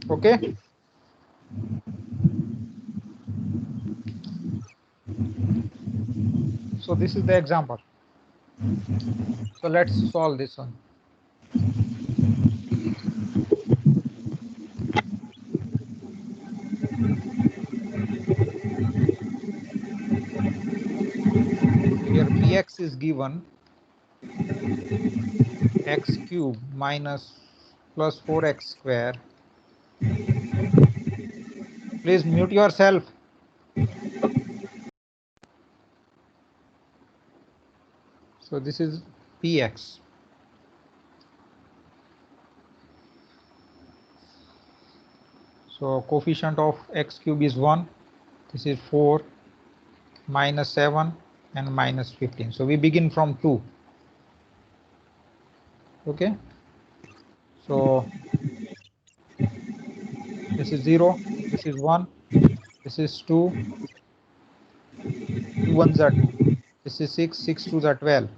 [SPEAKER 1] Okay. So this is the example. So let's solve this one. Here Px is given x cube minus plus 4x square. Please mute yourself. So this is Px. So coefficient of x cube is 1. This is 4 minus 7 and minus 15. So we begin from 2. Okay. So this is 0. This is 1. This is 2. 2 ones are 2. This is 6. 6 2s are 12.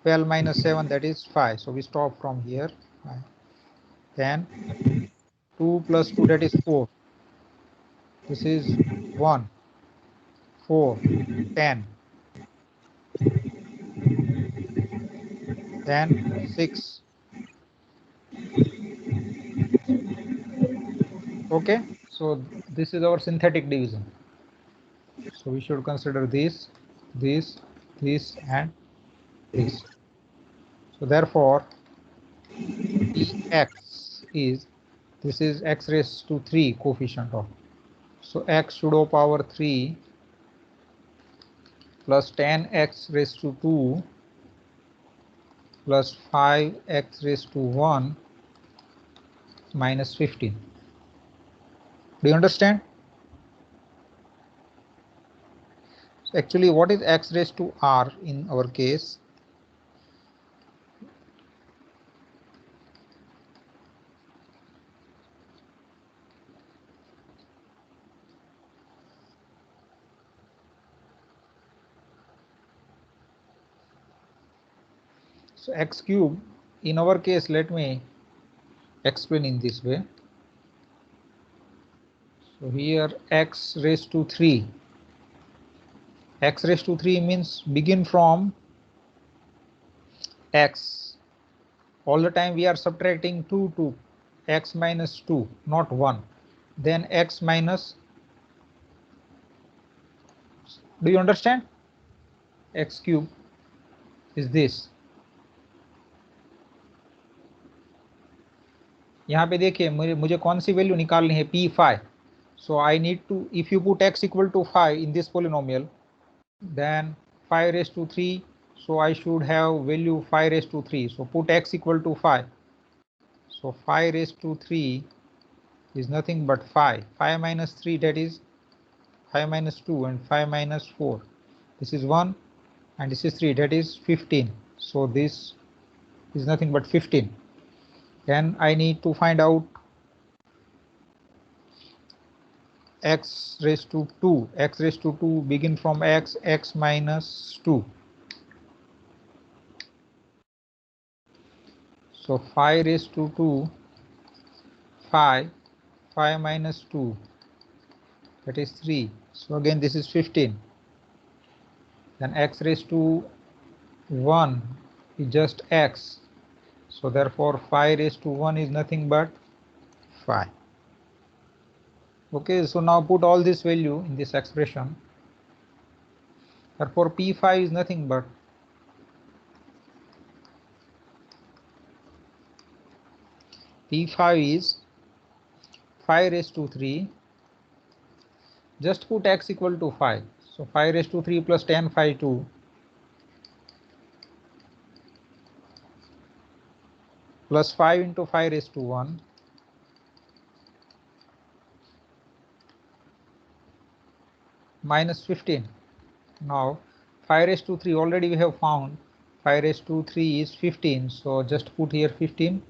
[SPEAKER 1] 12 minus 7, that is 5. So we stop from here. Then 2 plus 2, that is 4. This is 1, 4, 10. Then 6. Okay. So this is our synthetic division. So we should consider this, this, this, and this. So therefore, Px is, this is x raised to 3 coefficient of. So x to the power 3 plus 10x raised to 2 plus 5x raised to 1 minus 15. Do you understand? So actually, what is x raised to r in our case? So x cube, in our case, let me explain in this way. So here x raised to 3. X raised to 3 means begin from x. All the time we are subtracting 2 to x minus 2, not 1. Then x minus, do you understand? X cube is this. यहाँ पे देखिए मुझे कौन सी value निकालनी है? P5. So I need to, if you put x equal to 5 in this polynomial, then 5 raised to 3. So I should have value 5 raised to 3. So put x equal to 5. So 5 raised to 3 is nothing but 5. 5 minus 3, that is 5 minus 2, and 5 minus 4. This is 1 and this is 3, that is 15. So this is nothing but 15. Then I need to find out x raised to 2. X raised to 2 begin from x, x minus 2. So 5 raised to 2, 5, 5 minus 2, that is 3. So again this is 15. Then x raised to 1 is just x. So therefore 5 raised to 1 is nothing but 5. Okay, so now put all this value in this expression. Therefore P5 is nothing but P5 is 5 raised to 3. Just put x equal to 5. So 5 raised to 3 plus 10, 5, 2. Plus 5 into 5 raised to 1. Minus 15. Now 5 raised to 3 already we have found. 5 raised to 3 is 15. So just put here 15.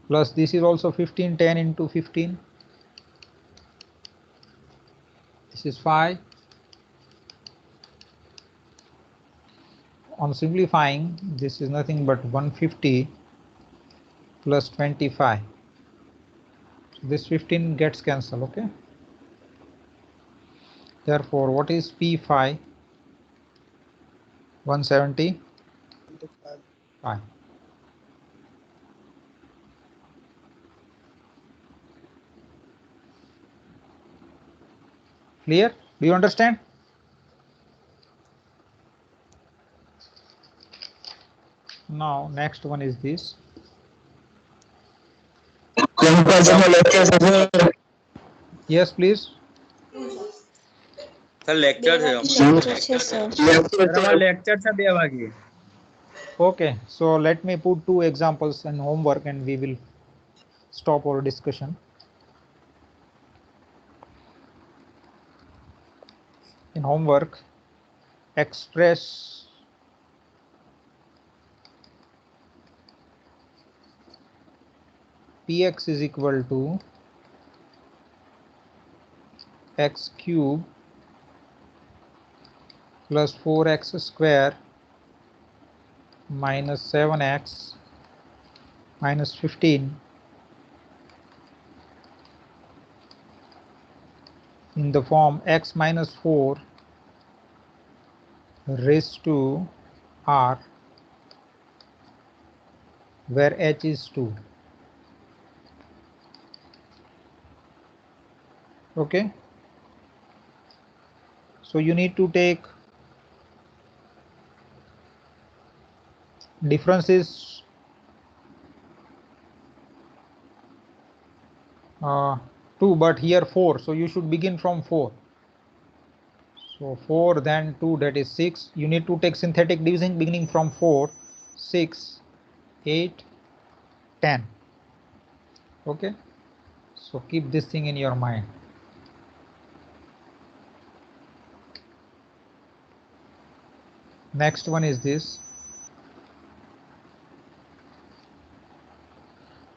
[SPEAKER 1] Plus this is also 15, 10 into 15. This is 5. On simplifying, this is nothing but 150 plus 25. So this 15 gets cancelled, okay? Therefore, what is P5? 175. Clear? Do you understand? Now, next one is this. Yes, please.
[SPEAKER 3] Sir lecture है lecture છે 2 વાગે.
[SPEAKER 1] Okay, so let me put 2 examples in homework and we will stop our discussion. In homework, express Px is equal to x cube plus 4x square minus 7x minus 15 in the form x minus 4 raised to r, where h is 2. Okay, so you need to take differences 2, but here 4, so you should begin from 4. So 4 then 2, that is 6. You need to take synthetic division beginning from 4, 6, 8, 10. Okay, so keep this thing in your mind. Next one is this.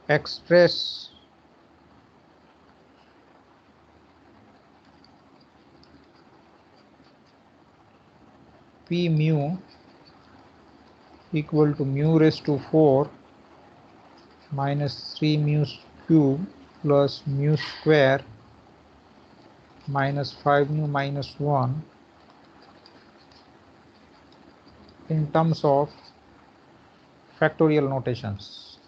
[SPEAKER 1] Express P mu equal to mu raised to 4 minus 3 mu cube plus mu square minus 5 mu minus 1 in terms of factorial notations.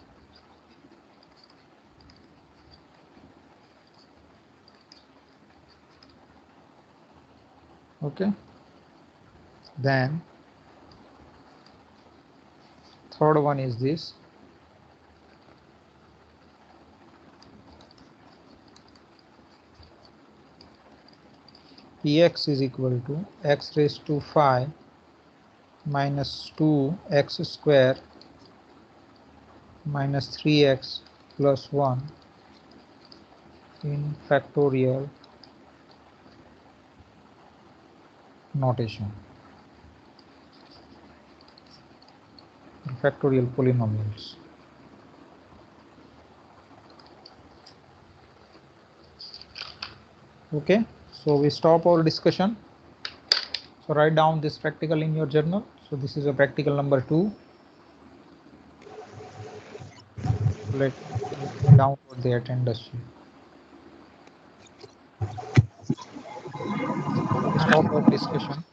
[SPEAKER 1] Okay, then third one is this. Px is equal to x raised to 5 minus 2x square minus 3x plus 1 in factorial notation, factorial polynomials. Okay, so we stop our discussion. So write down this practical in your journal. So this is a practical number 2. Let me download the attendance sheet. Stop our discussion.